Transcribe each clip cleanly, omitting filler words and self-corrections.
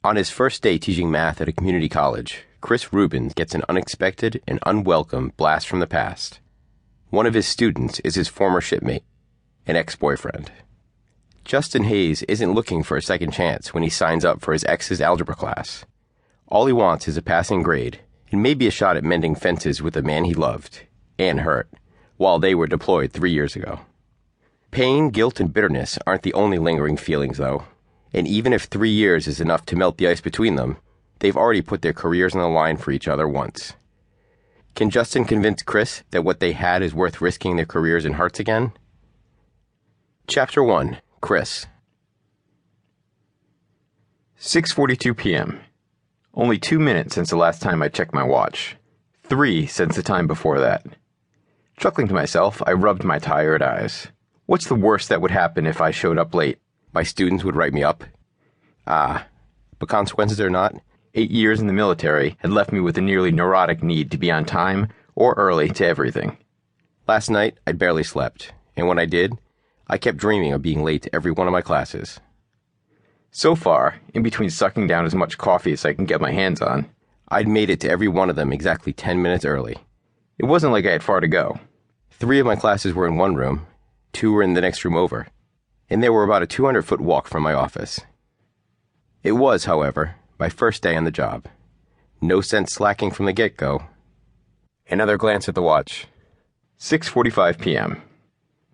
On his first day teaching math at a community college, Reuben gets an unexpected and unwelcome blast from the past. One of his students is his former shipmate, an ex-boyfriend. Justin Hayes isn't looking for a second chance when he signs up for his ex's algebra class. All he wants is a passing grade and maybe a shot at mending fences with the man he loved, and hurt, while they were deployed 3 years ago. Pain, guilt, and bitterness aren't the only lingering feelings, though. And even if 3 years is enough to melt the ice between them, they've already put their careers on the line for each other once. Can Justin convince Chris that what they had is worth risking their careers and hearts again? Chapter 1. Chris. 6:42 p.m. Only 2 minutes since the last time I checked my watch. 3 since the time before that. Chuckling to myself, I rubbed my tired eyes. What's the worst that would happen if I showed up late? My students would write me up. But consequences or not, 8 years in the military had left me with a nearly neurotic need to be on time or early to everything. Last night, I barely slept, and when I did, I kept dreaming of being late to every one of my classes. So far, in between sucking down as much coffee as I can get my hands on, I'd made it to every one of them exactly 10 minutes early. It wasn't like I had far to go. 3 of my classes were in one room, 2 were in the next room over, and they were about a 200-foot walk from my office. It was, however, my first day on the job. No sense slacking from the get-go. Another glance at the watch. 6:45 p.m.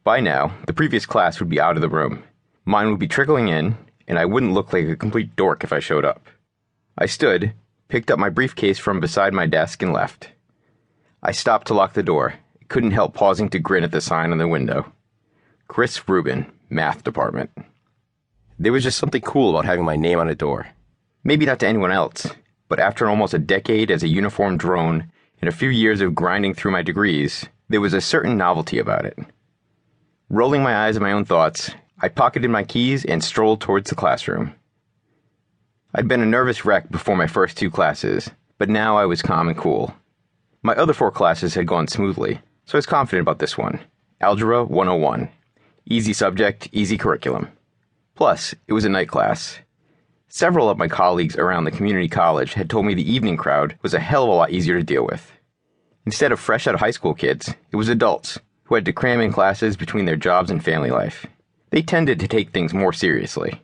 By now, the previous class would be out of the room. Mine would be trickling in, and I wouldn't look like a complete dork if I showed up. I stood, picked up my briefcase from beside my desk, and left. I stopped to lock the door. Couldn't help pausing to grin at the sign on the window. Reuben, Math Department. There was just something cool about having my name on a door. Maybe not to anyone else, but after almost a decade as a uniformed drone and a few years of grinding through my degrees, there was a certain novelty about it. Rolling my eyes at my own thoughts, I pocketed my keys and strolled towards the classroom. I'd been a nervous wreck before my first 2 classes, but now I was calm and cool. My other 4 classes had gone smoothly, so I was confident about this one. Algebra 101. Easy subject, easy curriculum. Plus, it was a night class. Several of my colleagues around the community college had told me the evening crowd was a hell of a lot easier to deal with. Instead of fresh out of high school kids, it was adults who had to cram in classes between their jobs and family life. They tended to take things more seriously.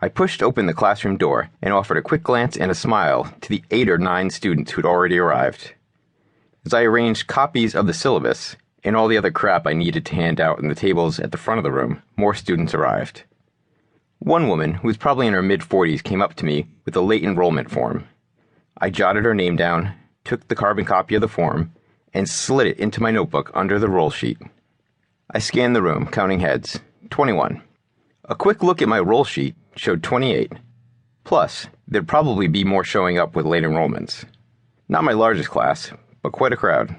I pushed open the classroom door and offered a quick glance and a smile to the 8 or 9 students who'd already arrived. As I arranged copies of the syllabus and all the other crap I needed to hand out on the tables at the front of the room, more students arrived. One woman, who was probably in her mid-40s, came up to me with a late enrollment form. I jotted her name down, took the carbon copy of the form, and slid it into my notebook under the roll sheet. I scanned the room, counting heads. 21. A quick look at my roll sheet showed 28. Plus, there'd probably be more showing up with late enrollments. Not my largest class, but quite a crowd.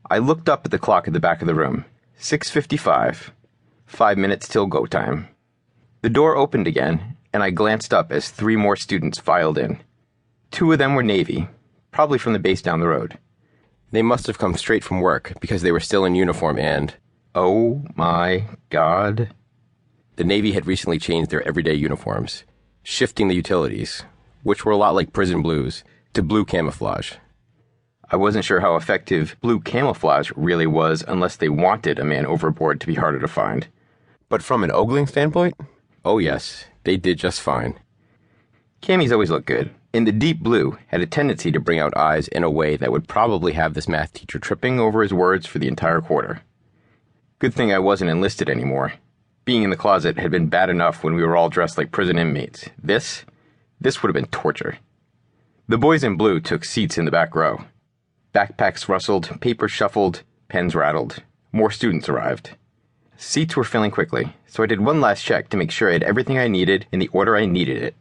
I looked up at the clock at the back of the room. 6:55. 5 minutes till go time. The door opened again, and I glanced up as 3 more students filed in. 2 of them were Navy, probably from the base down the road. They must have come straight from work because they were still in uniform and, oh my God, the Navy had recently changed their everyday uniforms, shifting the utilities, which were a lot like prison blues, to blue camouflage. I wasn't sure how effective blue camouflage really was unless they wanted a man overboard to be harder to find. But from an ogling standpoint, oh yes, they did just fine. Camis always look good, and the deep blue had a tendency to bring out eyes in a way that would probably have this math teacher tripping over his words for the entire quarter. Good thing I wasn't enlisted anymore. Being in the closet had been bad enough when we were all dressed like prison inmates. This would have been torture. The boys in blue took seats in the back row. Backpacks rustled, papers shuffled, pens rattled. More students arrived. Seats were filling quickly, so I did one last check to make sure I had everything I needed in the order I needed it.